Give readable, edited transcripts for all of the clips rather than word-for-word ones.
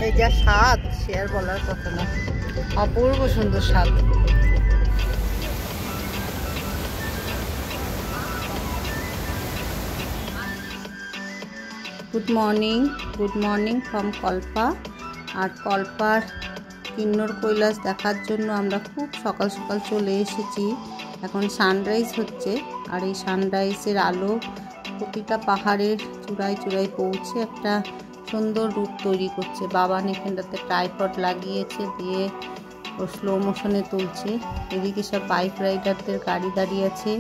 এই যা স্বাদ সে আর বলার কথা না, অপূর্ব সুন্দর স্বাদ। Good morning from Kalpa. আর কল্পার কিন্নর কৈলাস দেখার জন্য আমরা খুব সকাল সকাল চলে এসেছি। এখন সানরাইজ হচ্ছে, আর এই সানরাইজের আলো প্রতিটা পাহাড়ের চূড়ায় চূড়ায় পৌঁছে একটা সুন্দর রূপ তৈরি করছে। বাবান এখানটাতে ট্রাইপড লাগিয়েছে, দিয়ে ও স্লো মোশনে তুলছে। এদিকে সব বাইক রাইডারদের গাড়ি দাঁড়িয়ে আছে,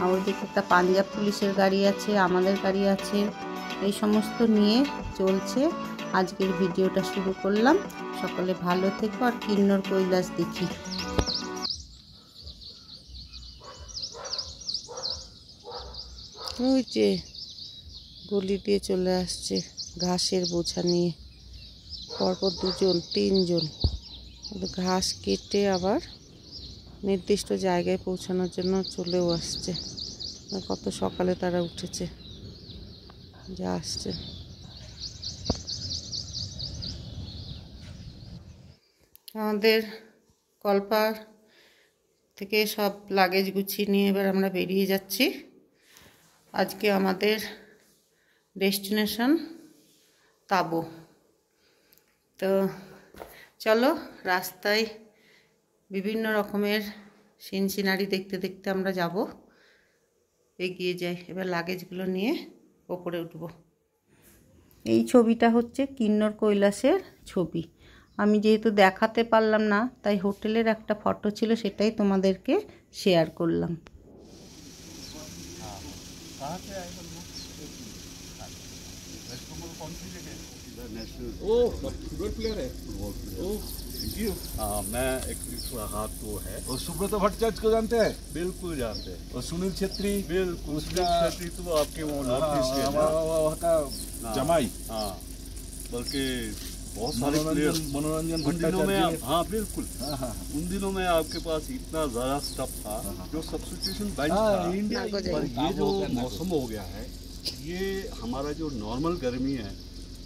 আর ওইদিকে একটা পাঞ্জাব পুলিশের গাড়ি আছে, আমাদের গাড়ি আছে, এই সমস্ত নিয়ে চলছে। আজকের ভিডিওটা শুরু করলাম। সকলে ভালো থেকো আর কিন্নর কৈলাস দেখি। ওই যে গলি দিয়ে চলে আসছে ঘাসের বোঝা নিয়ে, পরপর দুজন তিনজন ঘাস কেটে আবার নির্দিষ্ট জায়গায় পৌঁছানোর জন্য চলেও আসছে। কত সকালে তারা উঠেছে, যা আসছে। আমাদের কল্পার থেকে সব লাগেজ গুছিয়ে নিয়ে এবার আমরা বেরিয়ে যাচ্ছি। আজকে আমাদের ডেস্টিনেশন তাবো। তো চলো রাস্তায় বিভিন্ন রকমের সিনারি দেখতে দেখতে আমরা যাব, এগিয়ে যাই। এবার লাগেজগুলো নিয়ে ওপরে উঠব। এই ছবিটা হচ্ছে কিন্নর কৈলাসের ছবি। আমি যেহেতু দেখাতে পারলাম না, তাই হোটেলের একটা ফটো ছিল, সেটাই তোমাদেরকে শেয়ার করলাম। मैं एक्चुअली हाथ वो है। और सुब्रत भट्टाचार्य को जानते हैं? बिल्कुल जानते हैं। और सुनील छेत्री? बिल्कुल। सुनील छेत्री तो आपके वो नॉर्थ ईस्ट के वहाँ का जमाई। हाँ, बल्कि बहुत सारे मनोरंजन भट्टाचार्य। हाँ बिल्कुल। उन दिनों में आपके पास इतना ज़्यादा स्टफ था, जो सब्स्टिट्यूशन बेंच था इंडिया। पर ये जो मौसम हो गया है, ये हमारा जो नॉर्मल गर्मी है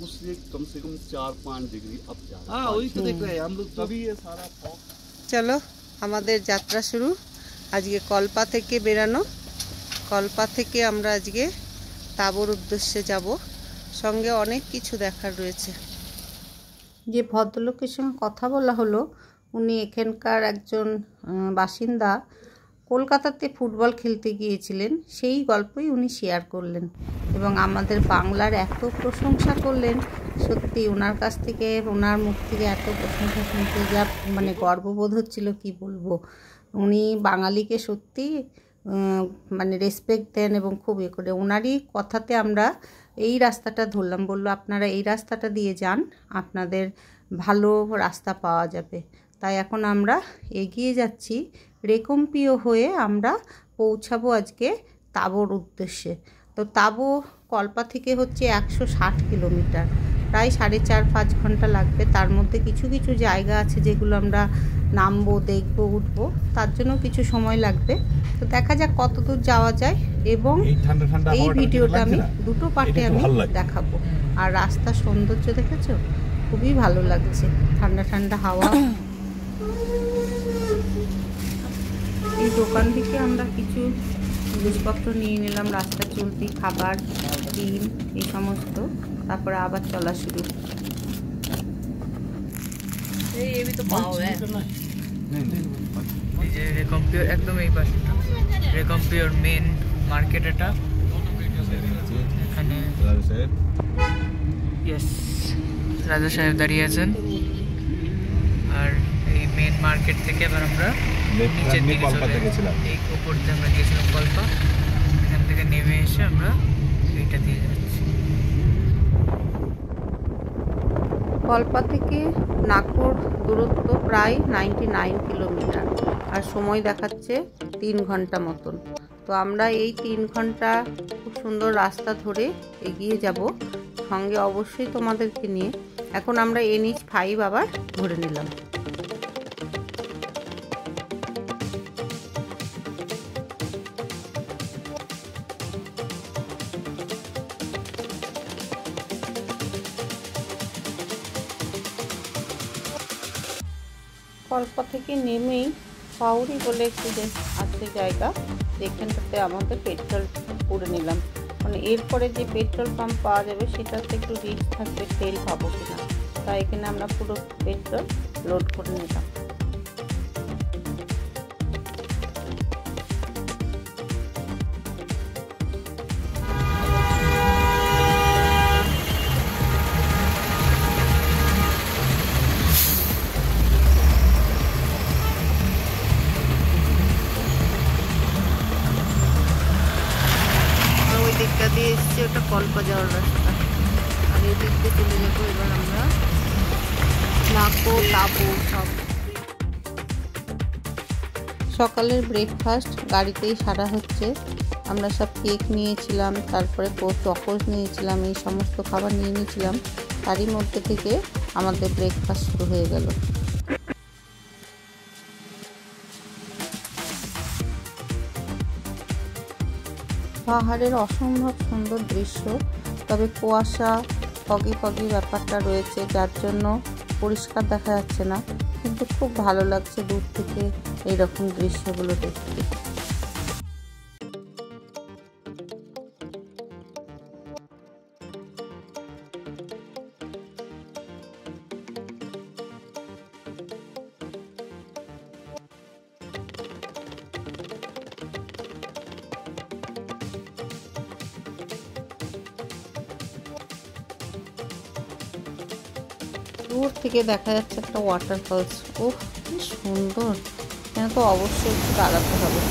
उससे कम से कम 4-5 डिग्री अब जा रहा है। हाँ वही तो देख रहे हैं हम लोग, तभी ये सारा फॉग। চলো আমাদের যাত্রা শুরু। আজকে কল্পা থেকে বেরানো। কল্পা থেকে আমরা আজকে তাবোর উদ্দেশ্যে যাব। সঙ্গে অনেক কিছু দেখার রয়েছে। যে ভদ্রলোকের সঙ্গে কথা বলা হলো, উনি এখানকার একজন বাসিন্দা। কলকাতাতে ফুটবল খেলতে গিয়েছিলেন, সেই গল্পই উনি শেয়ার করলেন এবং আমাদের বাংলার এত প্রশংসা করলেন। সত্যি ওনার কাছ থেকে, ওনার মুখ থেকে এত প্রশংসা শুনতে যা মানে গর্ববোধ হচ্ছিল, কি বলবো। উনি বাঙালিকে সত্যি মানে রেসপেক্ট দেন এবং খুব করে। ওনারই কথাতে আমরা এই রাস্তাটা ধরলাম। বললো আপনারা এই রাস্তাটা দিয়ে যান, আপনাদের ভালো রাস্তা পাওয়া যাবে। তাই এখন আমরা এগিয়ে যাচ্ছি। রেকম্পিও হয়ে আমরা পৌঁছাবো আজকে তাবোর উদ্দেশ্যে। তো তাবো কল্পা থেকে হচ্ছে 160 কিলোমিটার, প্রায় 4.5-5 ঘন্টা লাগবে। তার মধ্যে কিছু কিছু জায়গা আছে যেগুলো আমরা নামবো, দেখবো, উঠবো, তার জন্য কিছু সময় লাগবে। তো দেখা যাক কত দূর যাওয়া যায়। এবং এই ভিডিওটা আমি দুটো পার্টে আমি দেখাবো। আর রাস্তার সৌন্দর্য দেখেছো, খুবই ভালো লাগছে, ঠান্ডা ঠান্ডা হাওয়া। এই দোকান থেকে আমরা কিছু জিনিসপত্র নিয়ে নিলাম, রাস্তা চলতি খাবার, ডিম, এই সমস্ত। তারপরে আবার চলা শুরু। একদম এই পাশটা রেকম্পিওর মেন মার্কেট। এটা এখানে রাজা সাহেব দাঁড়িয়ে আছেন। আর এই মেন মার্কেট থেকে এবার আমরা নিচের দিকে গেছিলাম, এই উপর দিয়ে আমরা গেছিলাম কল্পা। এখান থেকে নেমে এসে আমরা এইটা দিয়ে যাচ্ছি। কল্পা থেকে নাগপুর দূরত্ব প্রায় 99 কিলোমিটার, আর সময় দেখাচ্ছে 3 ঘন্টা মতন। তো আমরা এই 3 ঘন্টা খুব সুন্দর রাস্তা ধরে এগিয়ে যাব, সঙ্গে অবশ্যই তোমাদেরকে নিয়ে। এখন আমরা NH5 আবার ধরে নিলাম। কল্পা থেকে নেমেই পাউরি বলে একটি আছে জায়গা, যেখানটাতে আমাদের পেট্রোল করে নিলাম। মানে এরপরে যে পেট্রোল পাম্প পাওয়া যাবে সেটাতে একটু রিস্ক থাকবে তেল পাবো কিনা, তাই এখানে আমরা পুরো পেট্রোল লোড করে নিলাম। দিকটা দিয়ে এসছে, ওটা কল্পা যাওয়ার রাস্তা, আর এই দিক দিয়ে চলে যাবো এবার আমরা নাকো তাবো সব। সকালের ব্রেকফাস্ট গাড়িতেই সারা হচ্ছে। আমরা সব কেক নিয়েছিলাম, তারপরে চকোস নিয়েছিলাম, এই সমস্ত খাবার নিয়ে নিয়েছিলাম। তারই মধ্যে থেকে আমাদের ব্রেকফাস্ট শুরু হয়ে গেল। পাহাড়ের অসম্ভব সুন্দর দৃশ্য, তবে কুয়াশা ফগি ব্যাপারটা রয়েছে, যার জন্য পরিষ্কার দেখা যাচ্ছে না, কিন্তু খুব ভালো লাগছে দূর থেকে এইরকম দৃশ্যগুলো দেখতে। দূর থেকে দেখা যাচ্ছে একটা ওয়াটারফলস। ওহ, কি সুন্দর! এখানে তো অবশ্যই একটু দাঁড়াতে হবে।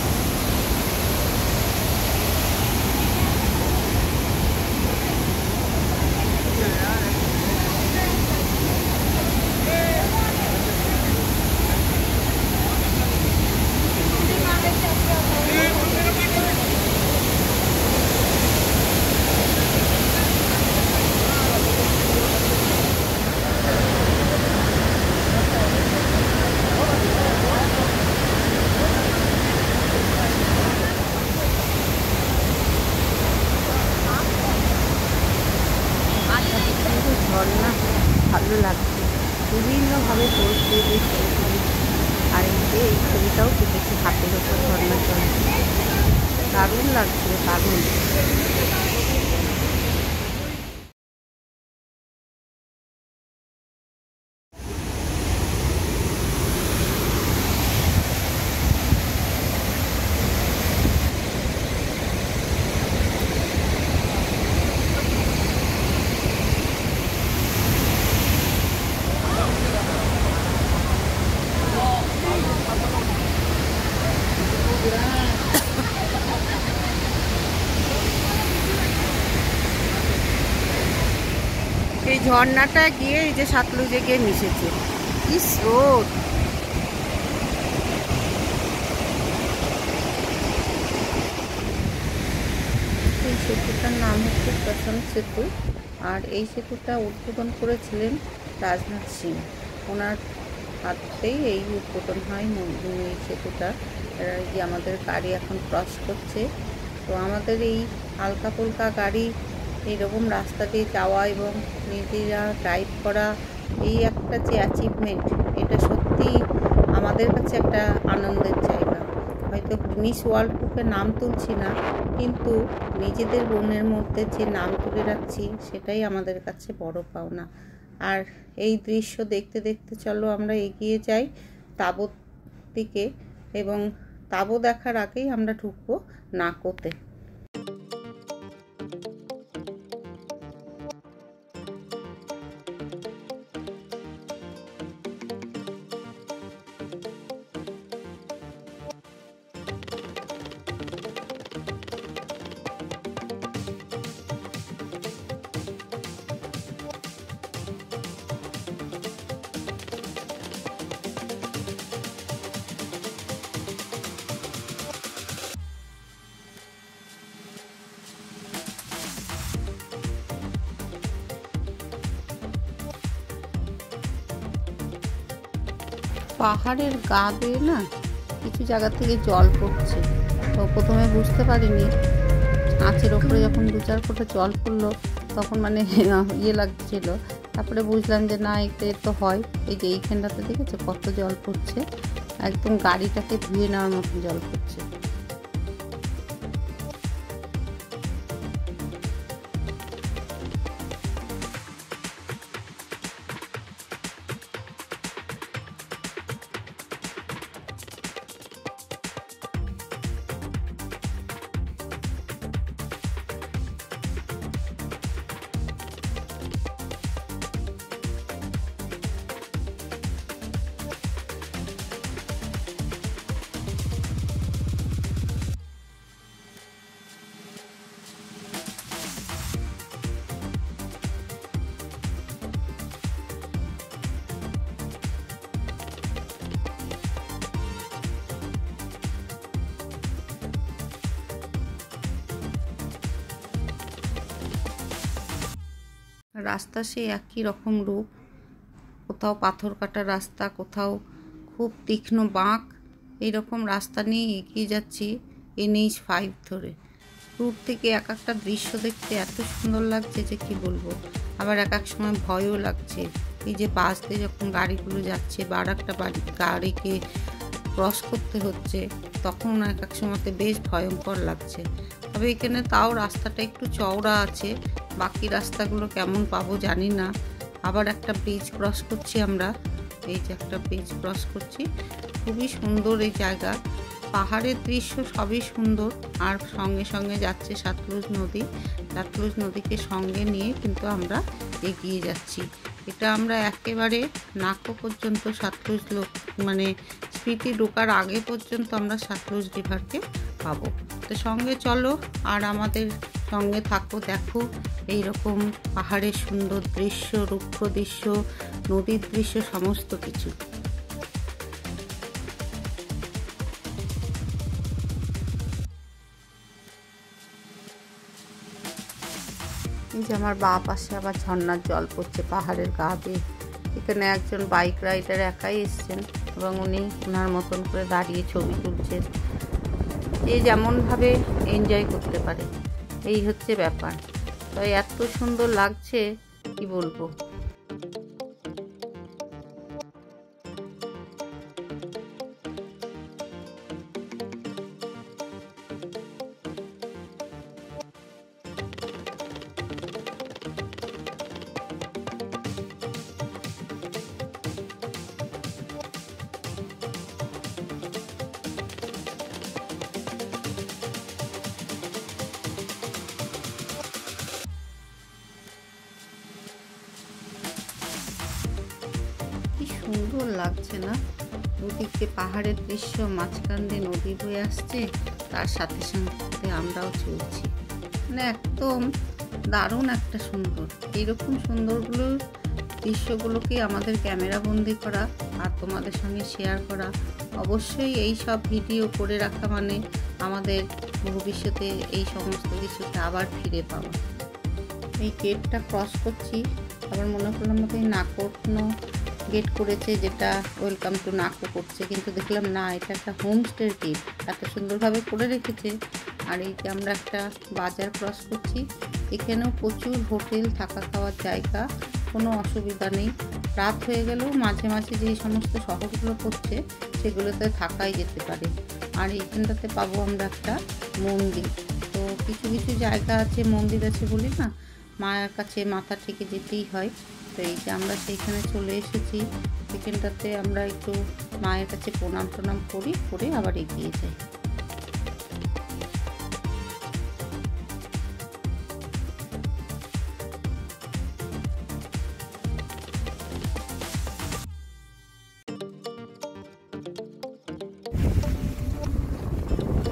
ঝর্ণা ভালো লাগছে, বিভিন্নভাবে পোস্ট দিয়ে দিয়ে ছবি তুলেছি। আর এই ছবিটাও তুলেছি হাতের ওপর ঝর্ণা জল, দারুণ লাগছিল, দারুণ। এই ঝর্ণাটা গিয়ে এই যে সাতলুজে গিয়ে মিশেছে। কি স্রোত! এই সেতুটার নাম হচ্ছে প্রশান্ত সেতু, আর এই সেতুটা উদ্বোধন করেছিলেন রাজনাথ সিং। ওনার হাতেই এই উদ্বোধন হয় এই সেতুটা। যে আমাদের গাড়ি এখন ক্রস করছে, তো আমাদের এই হালকা ফুলকা গাড়ি এইরকম রাস্তা দিয়ে যাওয়া এবং নিজেরা ড্রাইভ করা, এই একটা যে অ্যাচিভমেন্ট, এটা সত্যি আমাদের কাছে একটা আনন্দের জায়গা। হয়তো গিনিস ওয়ার্ল্ড বুকে নাম তুলছি না, কিন্তু নিজেদের বনের মধ্যে যে নাম তুলে রাখছি সেটাই আমাদের কাছে বড় পাওনা। আর এই দৃশ্য দেখতে দেখতে চলো আমরা এগিয়ে যাই তাঁবুর দিকে, এবং তাঁবু দেখার আগেই আমরা ঢুকবো নাকোতে। পাহাড়ের গা দিয়ে না কিছু জায়গা থেকে জল পড়ছে, তো প্রথমে বুঝতে পারিনি। আঁচের ওপরে যখন 2-4 ফোঁটা জল পড়লো তখন মানে ইয়ে লাগছিল, তারপরে বুঝলাম যে না এতে তো হয়। এই যে এইখানটাতে দেখেছো কত জল পড়ছে, একদম গাড়িটাকে ধুয়ে নেওয়ার মতো জল পড়ছে। রাস্তা সেই একই রকম রূপ, কোথাও পাথর কাটা রাস্তা, কোথাও খুব তীক্ষ্ণ বাঁক, এইরকম রাস্তা নিয়ে এগিয়ে যাচ্ছি NH5 ধরে। দূর থেকে এক একটা দৃশ্য দেখতে এত সুন্দর লাগছে যে কি বলবো, আবার এক এক সময় ভয়ও লাগছে। এই যে বাস দিয়ে যখন গাড়িগুলো যাচ্ছে বা আর একটা গাড়িকে ক্রস করতে হচ্ছে, তখন এক এক সময়তে বেশ ভয়ঙ্কর লাগছে। তবে এখানে তাও রাস্তাটা একটু চওড়া আছে, বাকি রাস্তাগুলো কেমন পাবো জানি না। আবার একটা ব্রিজ ক্রস করছি আমরা, এই যে একটা ব্রিজ ক্রস করছি। খুবই সুন্দর এই জায়গা, পাহাড়ের দৃশ্য সবই সুন্দর, আর সঙ্গে সঙ্গে যাচ্ছে সতলুজ নদী। সতলুজ নদীকে সঙ্গে নিয়ে কিন্তু আমরা এগিয়ে যাচ্ছি। এটা আমরা একেবারে নাকো পর্যন্ত সতলুজ মানে স্পিতি ঢোকার আগে পর্যন্ত আমরা সতলুজ রিভারকে পাবো। তো সঙ্গে চলো আর আমাদের সঙ্গে থাকো, দেখো এইরকম পাহাড়ের সুন্দর দৃশ্য, রুক্ষ দৃশ্য, নদীর দৃশ্য, সমস্ত কিছু। এই যে আমার বাঁ পাশে আবার ঝর্ণার জল পড়ছে পাহাড়ের গা বেয়ে। এখানে একজন বাইক রাইডার একাই এসছেন এবং উনি ওনার মতন করে দাঁড়িয়ে ছবি তুলছেন। যে যেমনভাবে এনজয় করতে পারে, এই হচ্ছে ব্যাপার। তাই এত সুন্দর লাগছে কি বলবো। সুন্দর লাগছে না, দুদিকে পাহাড়ের দৃশ্য, মাঝখান দিয়ে নদী বয়ে আসছে, তার সাথে সাথে আমরাও চলছি। মানে একদম দারুণ একটা সুন্দর। এইরকম সুন্দরগুলো দৃশ্যগুলোকে আমাদের ক্যামেরা বন্দি করা আর তোমাদের সঙ্গে শেয়ার করা। অবশ্যই এই সব ভিডিও করে রাখা মানে আমাদের ভবিষ্যতে এই সমস্ত কিছুতে আবার ফিরে পাওয়া। এই গেটটা ক্রস করছি, আবার মনে করলাম মতো এই নাকোটনো গেট করেছে, যেটা ওয়েলকাম টু নাকো করছে, কিন্তু দেখলাম না, এটা একটা হোমস্টের গেট, এত সুন্দরভাবে করে রেখেছে। আর এই যে আমরা একটা বাজার ক্রস করছি, এখানেও প্রচুর হোটেল, থাকা খাওয়ার জায়গা, কোনো অসুবিধা নেই। রাত হয়ে গেলেও মাঝে মাঝে যেই সমস্ত শহরগুলো পড়ছে সেগুলোতে থাকাই যেতে পারে। আর এইখানটাতে পাবো আমরা একটা মন্দির। তো কিছু কিছু জায়গা আছে, মন্দির আছে বলি না, মায়ের কাছে মাথা ঠেকে যেতেই হয়। তো এই যে আমরা সেইখানে চলে এসেছি, সেখানটাতে আমরা একটু মায়ের কাছে প্রণাম টনাম করি, করে আবার এগিয়ে যাই।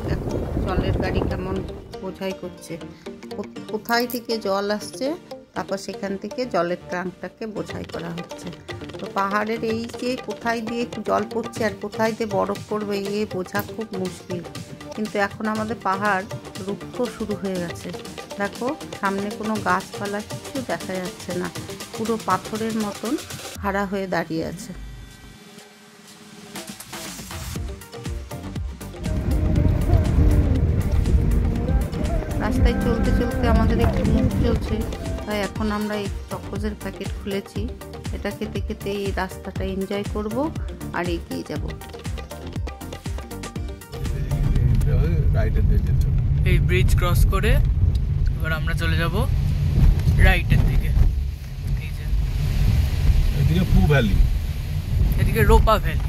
দেখো জলের গাড়ি কেমন বোঝাই করছে, কোথায় থেকে জল আসছে, তারপর সেখান থেকে জলের ট্রাঙ্কটাকে বোঝাই করা হচ্ছে। তো পাহাড়ের এই যে কোথায় দিয়ে জল পড়ছে আর কোথায় দিয়ে বরফ পড়বে এ বোঝা খুব মুশকিল। কিন্তু এখন আমাদের পাহাড় রুক্ষ শুরু হয়ে গেছে। দেখো সামনে কোনো গাছপালা কিছু দেখা যাচ্ছে না, পুরো পাথরের মতন খাড়া হয়ে দাঁড়িয়ে আছে। রাস্তায় চলতে চলতে আমাদের একটু মুখ চলছে, তাই এখন আমরা এই চকোজের প্যাকেট খুলেছি, এটা খেতে খেতে এই রাস্তাটা এনজয় করব আর এগিয়ে যাব। এই ব্রিজ ক্রস করে এবার আমরা চলে যাব রাইটের দিকে। এই যে এদিকে পু ভ্যালি, এদিকে রোপা ভ্যালি।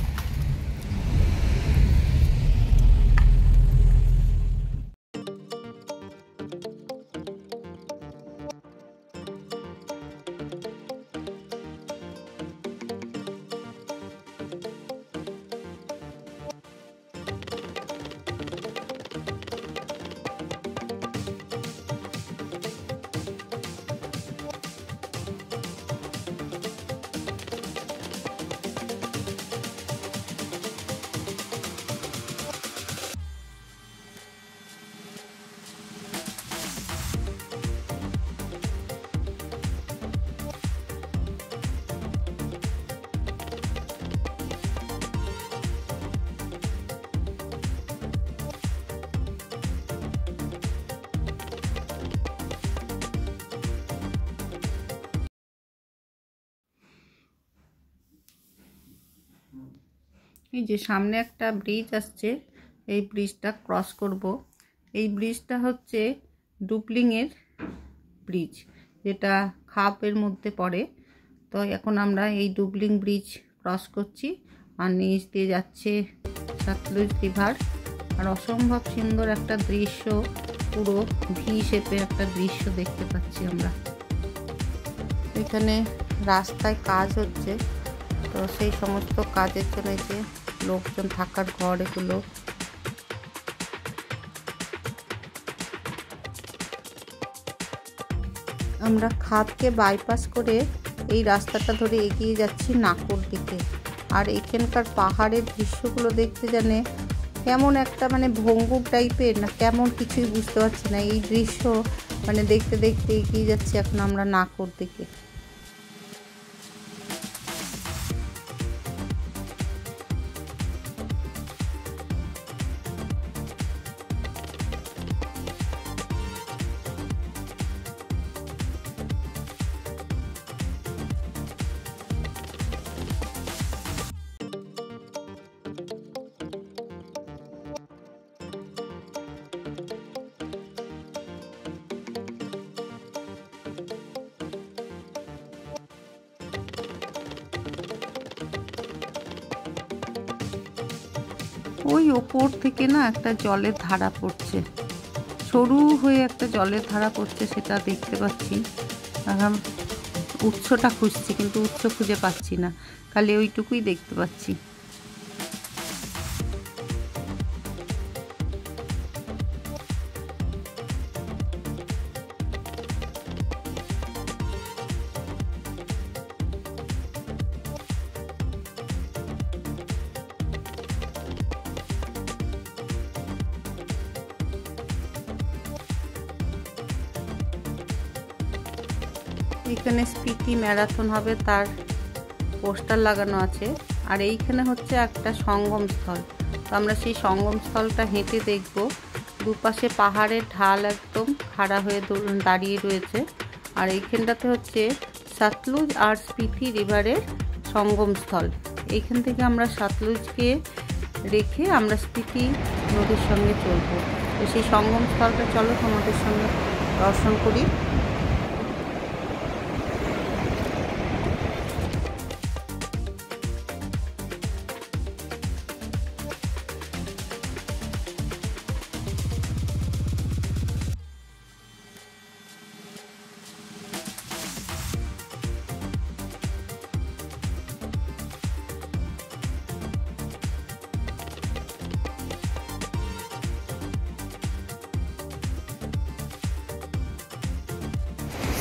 এই যে সামনে একটা ব্রিজ আসছে, এই ব্রিজটা ক্রস করব। এই ব্রিজটা হচ্ছে ডুপ্লিংয়ের ব্রিজ, যেটা খাপের মধ্যে পড়ে। তো এখন আমরা এই ডুপ্লিং ব্রিজ ক্রস করছি, আর নিচ দিয়ে যাচ্ছে সতলুজ রিভার। আর অসম্ভব সুন্দর একটা দৃশ্য, পুরো ভি শেপের একটা দৃশ্য দেখতে পাচ্ছি আমরা। এখানে রাস্তায় কাজ হচ্ছে, তো সেই সমস্ত কাজের জন্য যে লোকজন থাকার ঘর এগুলো। আমরা খাদকে বাইপাস করে এই রাস্তাটা ধরে এগিয়ে যাচ্ছি নাকোর দিকে। আর এখানকার পাহাড়ের দৃশ্যগুলো দেখতে জানে কেমন একটা মানে ভঙ্গুর টাইপের না কেমন, কিছুই বুঝতে পারছি না। এই দৃশ্য মানে দেখতে দেখতে এগিয়ে যাচ্ছি এখন আমরা নাকোর দিকে। ওই ওপর থেকে না একটা জলের ধারা পড়ছে, সরু হয়ে একটা জলের ধারা পড়ছে, সেটা দেখতে পাচ্ছি। এখন উৎসটা খুঁজছি, কিন্তু উৎস খুঁজে পাচ্ছি না, খালি ওইটুকুই দেখতে পাচ্ছি। এখানে স্পিতি ম্যারাথন হবে তার পোস্টার লাগানো আছে। আর এইখানে হচ্ছে একটা সঙ্গম স্থল, তো আমরা সেই সঙ্গম স্থলটা হেঁটে দেখব। দুপাশে পাহাড়ের ঢাল একদম খাড়া হয়ে দাঁড়িয়ে রয়েছে। আর এইখানটাতে হচ্ছে সতলুজ আর স্পিতি রিভারের সঙ্গম স্থল। এইখান থেকে আমরা সতলুজকে রেখে আমরা স্পিতি নদীর সঙ্গে চলব। তো সেই সঙ্গম স্থলটা চলো তোমাদের সঙ্গে দর্শন করি।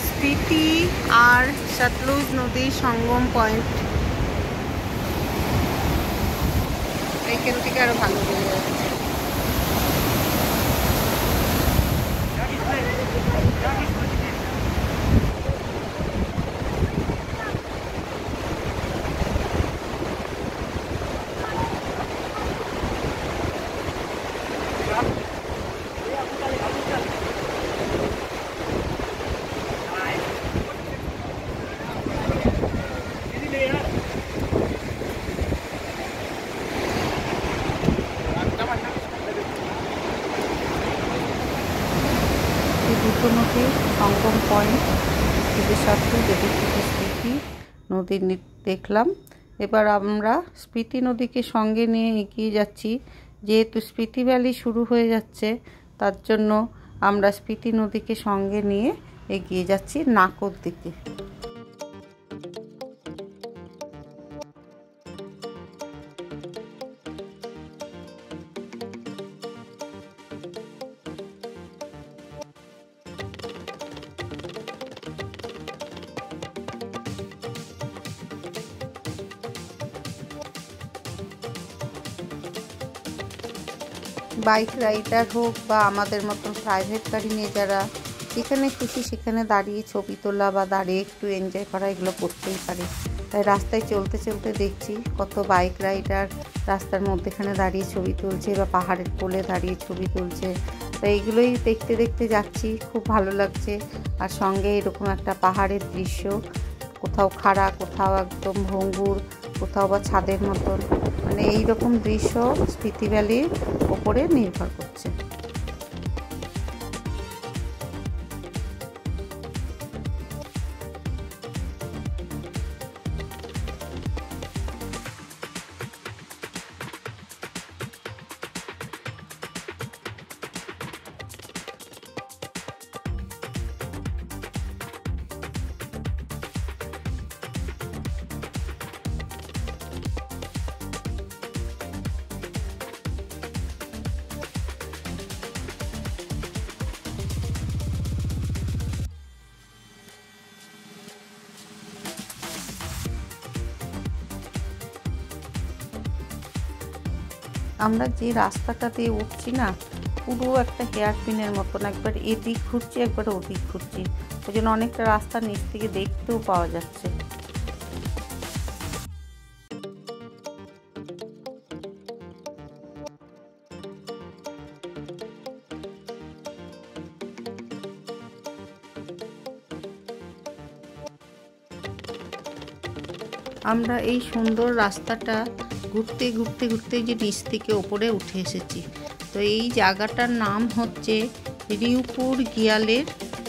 স্পিতি আর সতলুজ নদীর সঙ্গম পয়েন্ট, এইখান থেকে আরো ভালো বোঝা যাচ্ছে। সাথে যেদিক থেকে স্পিতি নদী দেখলাম। এবার আমরা স্পিতি নদীকে সঙ্গে নিয়ে এগিয়ে যাচ্ছি। যেহেতু স্পিতি ভ্যালি শুরু হয়ে যাচ্ছে, তার জন্য আমরা স্পিতি নদীকে সঙ্গে নিয়ে এগিয়ে যাচ্ছি নাকোর দিকে। বাইক রাইডার হোক বা আমাদের মতন প্রাইভেট গাড়ি নিয়ে যারা যেখানে খুশি সেখানে দাঁড়িয়ে ছবি তোলা বা দাঁড়িয়ে একটু এনজয় করা, এগুলো করতেই পারে। তাই রাস্তায় চলতে চলতে দেখছি কত বাইক রাইডার রাস্তার মধ্যেখানে দাঁড়িয়ে ছবি তুলছে বা পাহাড়ের কোলে দাঁড়িয়ে ছবি তুলছে। তাই এগুলোই দেখতে দেখতে যাচ্ছি, খুব ভালো লাগছে। আর সঙ্গে এরকম একটা পাহাড়ের দৃশ্য, কোথাও খাড়া, কোথাও একদম ভঙ্গুর, কোথাও বা ছাদের মতন, মানে এইরকম দৃশ্য স্পিতি ভ্যালির ওপরে নির্ভর করছে। আমরা যে রাস্তাটা দিয়ে উঠছি না, পুরো একটা হেয়ার পিনের মতন, একবার এদিক ঘুরছি একবার ওদিক ঘুরছি। ওই জন্য অনেকটা রাস্তা নিচ থেকে দেখতেও পাওয়া যাচ্ছে। আমরা এই সুন্দর রাস্তাটা ঘুরতে ঘুরতে ঘুরতে যে নিচ থেকে ওপরে উঠে এসেছি। তো এই জায়গাটার নাম হচ্ছে রিউপুর গিয়ালের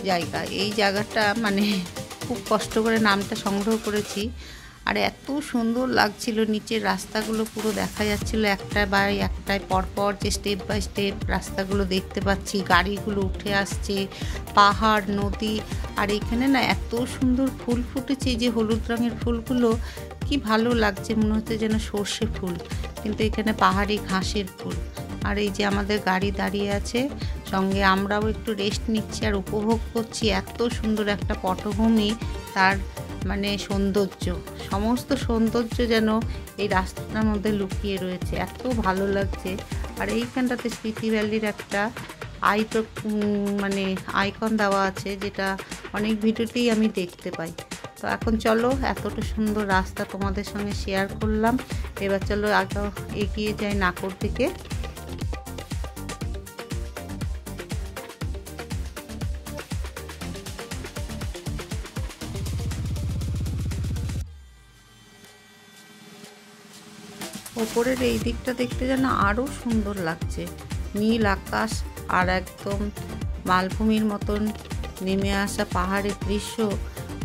জায়গা। এই জায়গাটা মানে খুব কষ্ট করে নামটা সংগ্রহ করেছি। আর এত সুন্দর লাগছিল, নিচের রাস্তাগুলো পুরো দেখা যাচ্ছিল একটায় বাই একটায় পরপর, যে স্টেপ বাই স্টেপ রাস্তাগুলো দেখতে পাচ্ছি, গাড়িগুলো উঠে আসছে, পাহাড়, নদী। আর এখানে না এত সুন্দর ফুল ফুটেছে, যে হলুদ রঙের ফুলগুলো কি ভালো লাগছে, মনে হচ্ছে যেন সর্ষে ফুল, কিন্তু এখানে পাহাড়ি ঘাসের ফুল। আর এই যে আমাদের গাড়ি দাঁড়িয়ে আছে, সঙ্গে আমরাও একটু রেস্ট নিচ্ছি আর উপভোগ করছি এত সুন্দর একটা পটভূমি, তার মানে সৌন্দর্য, সমস্ত সৌন্দর্য যেন এই রাস্তাটার মধ্যে লুকিয়ে রয়েছে, এত ভালো লাগছে। আর এইখানটাতে স্পিতি ভ্যালির একটা মানে আইকন দেওয়া আছে, যেটা অনেক ভিডিওতেই আমি দেখতে পাই। তো এখন চলো, এতটা সুন্দর রাস্তা তোমাদের সঙ্গে শেয়ার করলাম, এবার চলো আগে এগিয়ে যাই নাকোর দিকে। ওপরের এই দিকটা দেখতে যেন আরও সুন্দর লাগছে, নীল আকাশ আর একদম মালভূমির মতন নেমে আসা পাহাড়ের দৃশ্য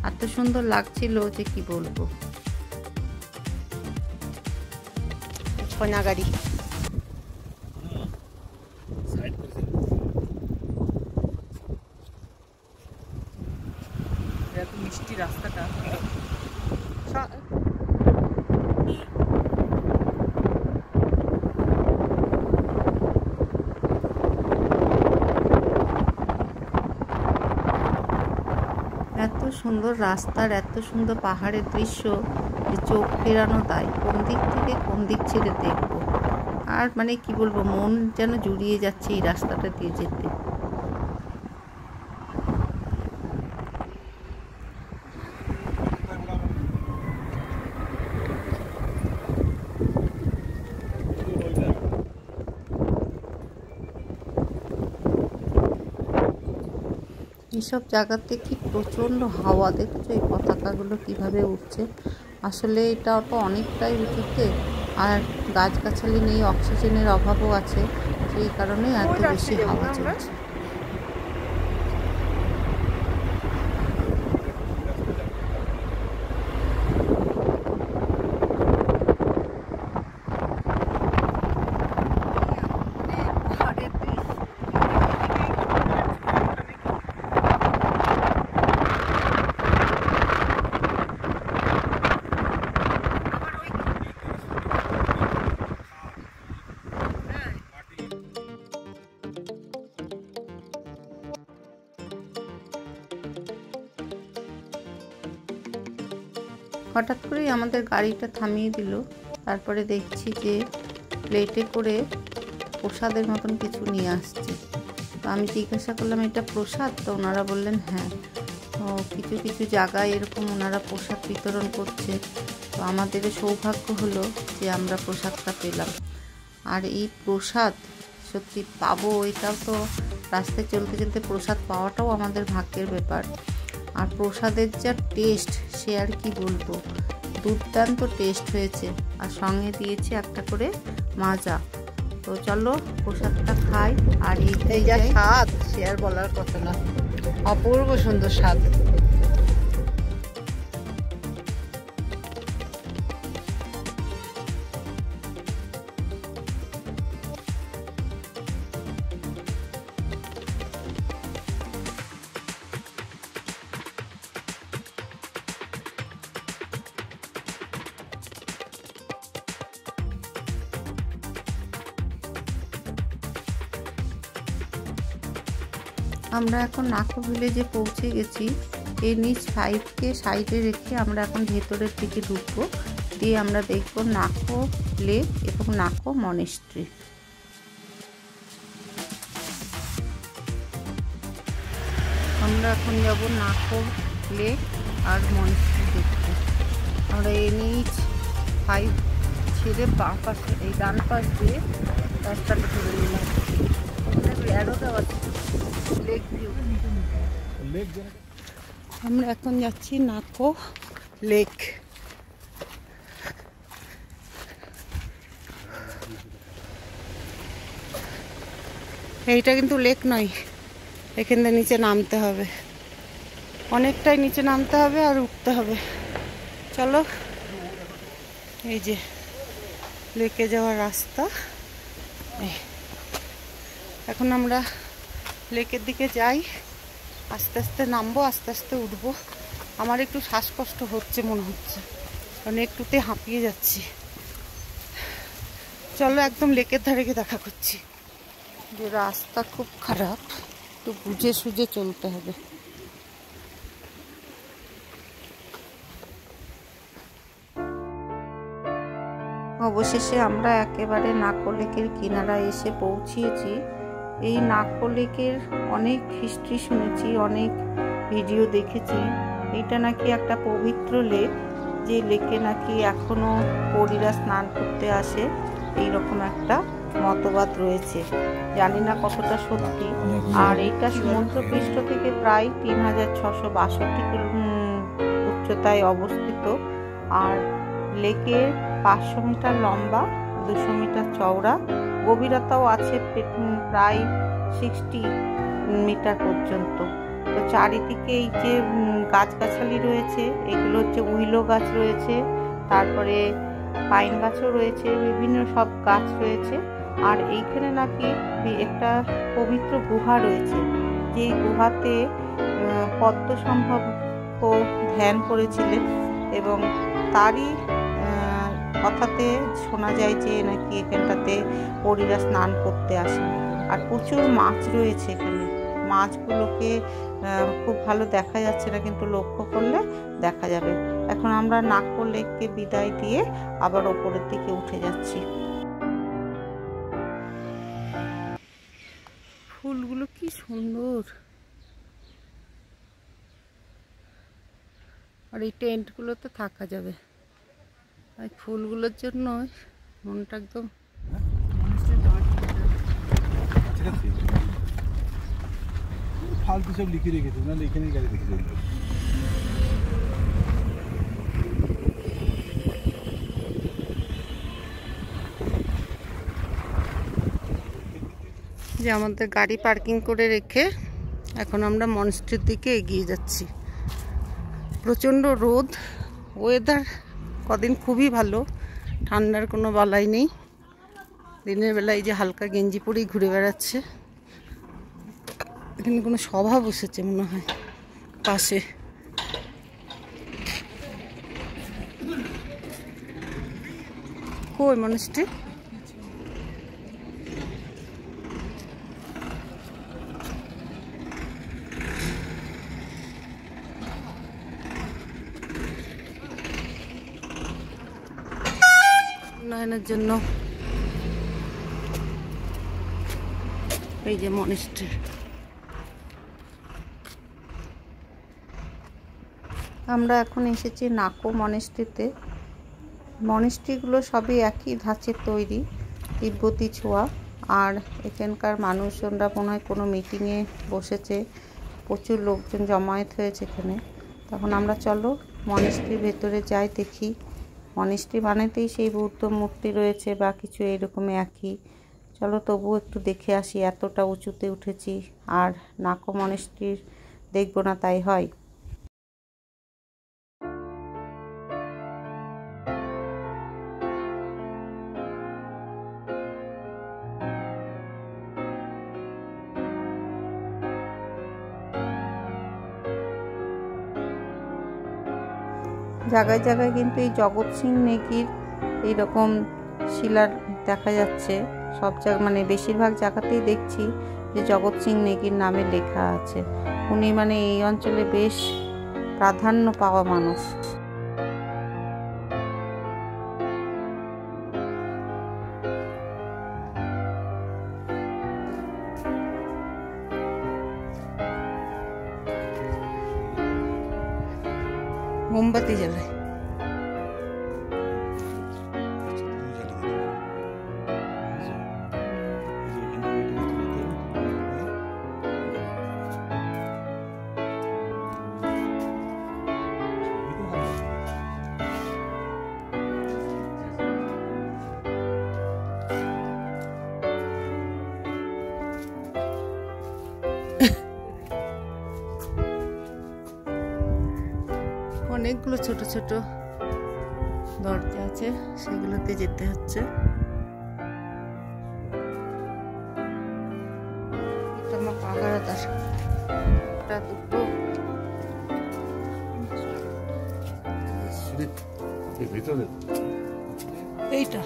এত সুন্দর লাগছিল যে কি বলবো। গাড়ি এত মিষ্টি রাস্তাটা, এত সুন্দর রাস্তার এত সুন্দর পাহাড়ের দৃশ্য যে চোখ ফেরানো দায়, কোন দিক থেকে কোন দিক ছেড়ে দেখবো। আর মানে কি বলবো, মন যেন জুড়িয়ে যাচ্ছে এই রাস্তাটা দিয়ে যেতে। এইসব জায়গাতে কি প্রচণ্ড হাওয়া, দেখছো এই পতাকাগুলো কিভাবে উঠছে। আসলে এটা তো অনেকটাই উঁচুতে, আর গাছগাছালি নেই, অক্সিজেনের অভাবও আছে, সেই কারণে এত বেশি হাওয়া চলছে। হঠাৎ করেই আমাদের গাড়িটা থামিয়ে দিল। তারপরে দেখছি যে প্লেটে করে প্রসাদের মতন কিছু নিয়ে আসছে। তো আমি জিজ্ঞাসা করলাম এটা প্রসাদ? তো ওনারা বললেন হ্যাঁ। তো কিছু কিছু জায়গায় এরকম ওনারা প্রসাদ বিতরণ করছে। তো আমাদের সৌভাগ্য হলো যে আমরা প্রসাদটা পেলাম। আর এই প্রসাদ সত্যি পাবো, এটাও তো রাস্তায় চলতে চলতে প্রসাদ পাওয়াটাও আমাদের ভাগ্যের ব্যাপার। আর প্রসাদের যা টেস্ট সে আর কি বলবো, দুর্দান্ত টেস্ট হয়েছে। আর সঙ্গে দিয়েছে একটা করে মাজা। তো চলো প্রসাদটা খাই। আর এই যা স্বাদ সে আর বলার কথা না, অপূর্ব সুন্দর স্বাদ। আমরা এখন নাকো ভিলেজে পৌঁছে গেছি। এই নিচ 5কে সাইডে রেখে আমরা এখন ভেতরের দিকে ঢুকবো, দিয়ে আমরা দেখব নাকো লেক এবং নাকো মনেস্ট্রি। আমরা এখন যাব নাকো লেক আর মনেস্ট্রি দেখতে। আমরা এই নিচ 5 ছেড়ে বাঁ পাশে এই ডান পাশ দিয়ে রাস্তাটা ধরে নিলাম। এরও দেওয়া লেক ভিউ। আমরা এখন যাচ্ছি নাকো লেক। এইটা কিন্তু লেক নয়, এখান থেকে নিচে নামতে হবে, অনেকটাই নিচে নামতে হবে আর উঠতে হবে। চলো, এই যে লেকে যাওয়ার রাস্তা। এখন আমরা লেকের দিকে যাই, আস্তে আস্তে নামবো, আস্তে আস্তে উঠবো। আমার একটু শ্বাসকষ্ট হচ্ছে মনে হচ্ছে, কারণ একটুতে হাঁপিয়ে যাচ্ছি। চলো একদম লেকের ধারে গিয়ে দেখা করছি। যে রাস্তা খুব খারাপ, একটু বুঝে সুঝে চলতে হবে। অবশেষে আমরা একেবারে নাকো লেকের কিনারায় এসে পৌঁছিয়েছি। এই নাকো লেকের অনেক হিস্ট্রি শুনেছি, অনেক ভিডিও দেখেছি। এটা নাকি একটা পবিত্র লেক, যে লেকে নাকি এখনো পরীরা স্নান করতে আসে, এইরকম একটা মতবাদ রয়েছে। জানি না কতটা সত্যি। আর এইটা সমুদ্রপৃষ্ঠ থেকে প্রায় 3662 উচ্চতায় অবস্থিত। আর লেকের 500 মিটার লম্বা, 200 মিটার চওড়া, গভীরতাও আছে প্রায় 60 মিটার পর্যন্ত। তো চারিদিকে এই যে গাছগাছালি রয়েছে, এগুলো হচ্ছে উইলো গাছ রয়েছে, তারপরে পাইন গাছও রয়েছে, বিভিন্ন সব গাছ রয়েছে। আর এইখানে নাকি একটা পবিত্র গুহা রয়েছে, যে গুহাতে পদ্মসম্ভব ধ্যান করেছিলেন, এবং তারই কথাতে শোনা যায় যে নাকি এখানটাতে পরীরা স্নান করতে আসে। আর প্রচুর মাছ রয়েছে এখানে। মাছগুলোকে খুব ভালো দেখা যাচ্ছে না, কিন্তু লক্ষ্য করলে দেখা যাবে। এখন আমরা নাকো লেককে বিদায় দিয়ে আবার ওপরের দিকে উঠে যাচ্ছি। ফুলগুলো কি সুন্দর, আর এই টেন্টগুলোতে থাকা যাবে। আর ফুলগুলোর জন্য মনটা একদম ফালতু সব লিখে রেখেছে না, এখানে গাড়ি দেখে যাই। যে আমাদের গাড়ি পার্কিং করে রেখে এখন আমরা মনস্ট্রির দিকে এগিয়ে যাচ্ছি। প্রচণ্ড রোদ, ওয়েদার কদিন খুবই ভালো, ঠান্ডার কোনো বালাই নেই। দিনের বেলায় যে হালকা গেঞ্জি পরেই ঘুরে বেড়াচ্ছে। এখানে কোনো সভা বসেছে মনে হয় পাশে। কই মনস্ট্রি? উন্নয়নের জন্য এই যে মনিস্ট্রি। আমরা এখন এসেছি নাকো মনিস্ট্রিতে। মনিস্ট্রিগুলো সবই একই ধাঁচের তৈরি, তিব্বতী ছোঁয়া। আর এখানকার মানুষজনরা মনে হয় কোনো মিটিংয়ে বসেছে, প্রচুর লোকজন জমায়েত হয়েছে এখানে। তখন আমরা চলো মনিস্ট্রির ভেতরে যাই, দেখি। মনিস্ট্রি বানাতেই সেই বৌদ্ধ মূর্তি রয়েছে বা কিছু এইরকমই একই। চলো তবু একটু দেখে আসি, এতটা উঁচুতে উঠেছি আর নাকো মনিস্ট্রির দেখবো না তাই হয়। জায়গায় জায়গায় কিন্তু এই জগৎ সিং নেগির এইরকম শিলার দেখা যাচ্ছে। সব জায়গা মানে বেশিরভাগ জায়গাতেই দেখছি যে জগৎ সিং নেগির নামে লেখা আছে। উনি মানে এই অঞ্চলে বেশ প্রাধান্য পাওয়া মানুষ। মোমবাতি জ্বালায়। অনেকগুলো ছোট ছোট দরজা আছে, সেগুলোতে যেতে হচ্ছে। এইটা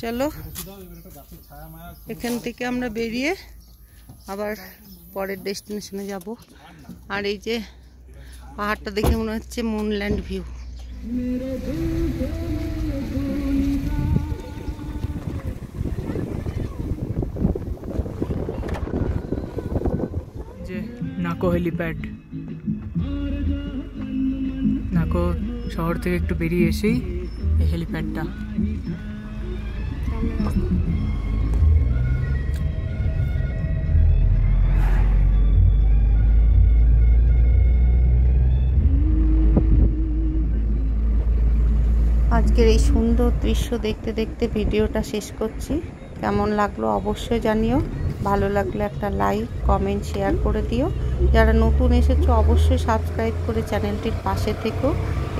চলো এখান থেকে আমরা বেরিয়ে আবার পরের ডেস্টিনেশনে যাব। আর এই যে পাহাড়টা দেখে মনে হচ্ছে মুনল্যান্ড ভিউ। যে নাকো হেলিপ্যাড, নাকো শহর থেকে একটু বেরিয়ে এসেই এই হেলিপ্যাডটা। আজকের এই সুন্দর দৃশ্য দেখতে দেখতে ভিডিওটা শেষ করছি। কেমন লাগলো অবশ্যই জানিও। ভালো লাগলে একটা লাইক, কমেন্ট, শেয়ার করে দিও। যারা নতুন এসেছো অবশ্যই সাবস্ক্রাইব করে চ্যানেলটির পাশে থেকো।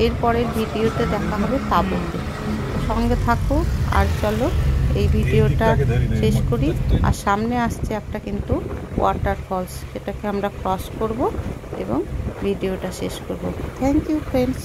এরপরের ভিডিওতে দেখা হবে তাঁবুতে, সঙ্গে থাকো। আর চলো এই ভিডিওটা শেষ করি। আর সামনে আসছে একটা কিন্তু ওয়াটারফলস, সেটাকে আমরা ক্রস করব এবং ভিডিওটা শেষ করব। Thank you friends.